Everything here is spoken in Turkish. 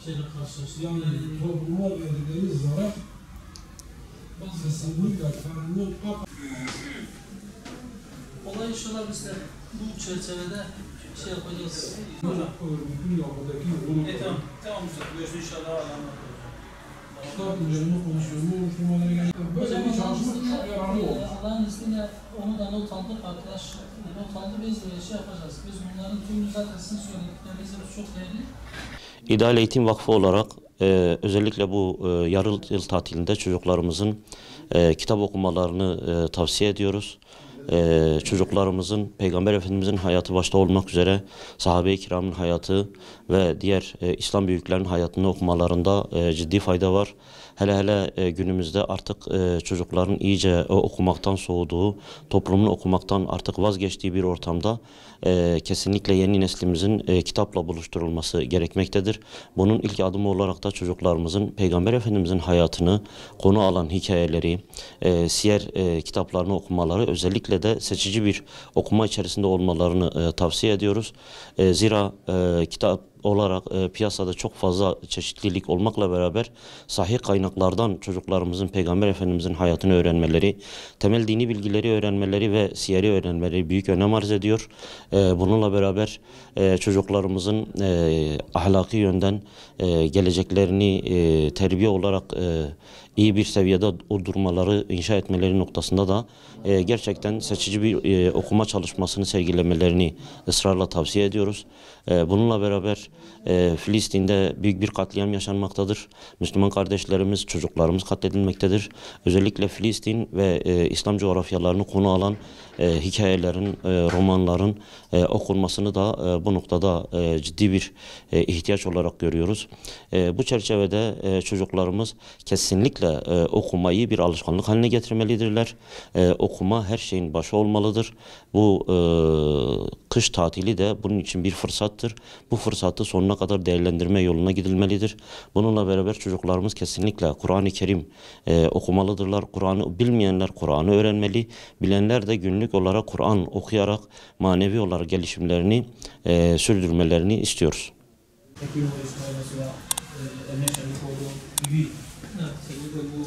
Şeyle karşılaştı. Yani topluma verdikleri zarar kesinlikle kanunun olay inşallah biz de bu çerçevede şey yapacağız. bütün yapıdaki Tamam. Tamam Mustafa. Görüşürüz inşallah. kitap üzerine konuşuyor. Bu oluşturmalara gerek yok. Böyle bir çalışma çok yararlı olur. Allah'ın izniyle onu da not aldık arkadaş. Not aldı biz şey yapacağız. Biz bunların tümünü zaten sizin söyledikleriniz çok değerli. İdeal Eğitim Vakfı olarak özellikle bu yarı yıl tatilinde çocuklarımızın kitap okumalarını tavsiye ediyoruz. Çocuklarımızın Peygamber Efendimizin hayatı başta olmak üzere sahabe-i kiramın hayatı ve diğer İslam büyüklerinin hayatını okumalarında ciddi fayda var. Hele hele günümüzde artık çocukların iyice okumaktan soğuduğu, toplumun okumaktan artık vazgeçtiği bir ortamda kesinlikle yeni neslimizin kitapla buluşturulması gerekmektedir. Bunun ilk adımı olarak da çocuklarımızın Peygamber Efendimizin hayatını konu alan hikayeleri, siyer kitaplarını okumaları, özellikle de seçici bir okuma içerisinde olmalarını tavsiye ediyoruz. Zira kitap olarak piyasada çok fazla çeşitlilik olmakla beraber sahih kaynaklardan çocuklarımızın Peygamber Efendimizin hayatını öğrenmeleri, temel dini bilgileri öğrenmeleri ve siyeri öğrenmeleri büyük önem arz ediyor. Bununla beraber çocuklarımızın ahlaki yönden geleceklerini terbiye olarak iyi bir seviyede durmaları, inşa etmeleri noktasında da gerçekten seçici bir okuma çalışmasını sergilemelerini ısrarla tavsiye ediyoruz. Bununla beraber Filistin'de büyük bir katliam yaşanmaktadır. Müslüman kardeşlerimiz, çocuklarımız katledilmektedir. Özellikle Filistin ve İslam coğrafyalarını konu alan hikayelerin, romanların okunmasını da bu noktada ciddi bir ihtiyaç olarak görüyoruz. Bu çerçevede çocuklarımız kesinlikle okumayı bir alışkanlık haline getirmelidirler. Okuma her şeyin başı olmalıdır. Bu kış tatili de bunun için bir fırsattır. Bu fırsatı sonuna kadar değerlendirme yoluna gidilmelidir. Bununla beraber çocuklarımız kesinlikle Kur'an-ı Kerim okumalıdırlar. Kur'an'ı bilmeyenler Kur'an'ı öğrenmeli. Bilenler de günlük olarak Kur'an okuyarak manevi olarak gelişimlerini sürdürmelerini istiyoruz. Evet, bu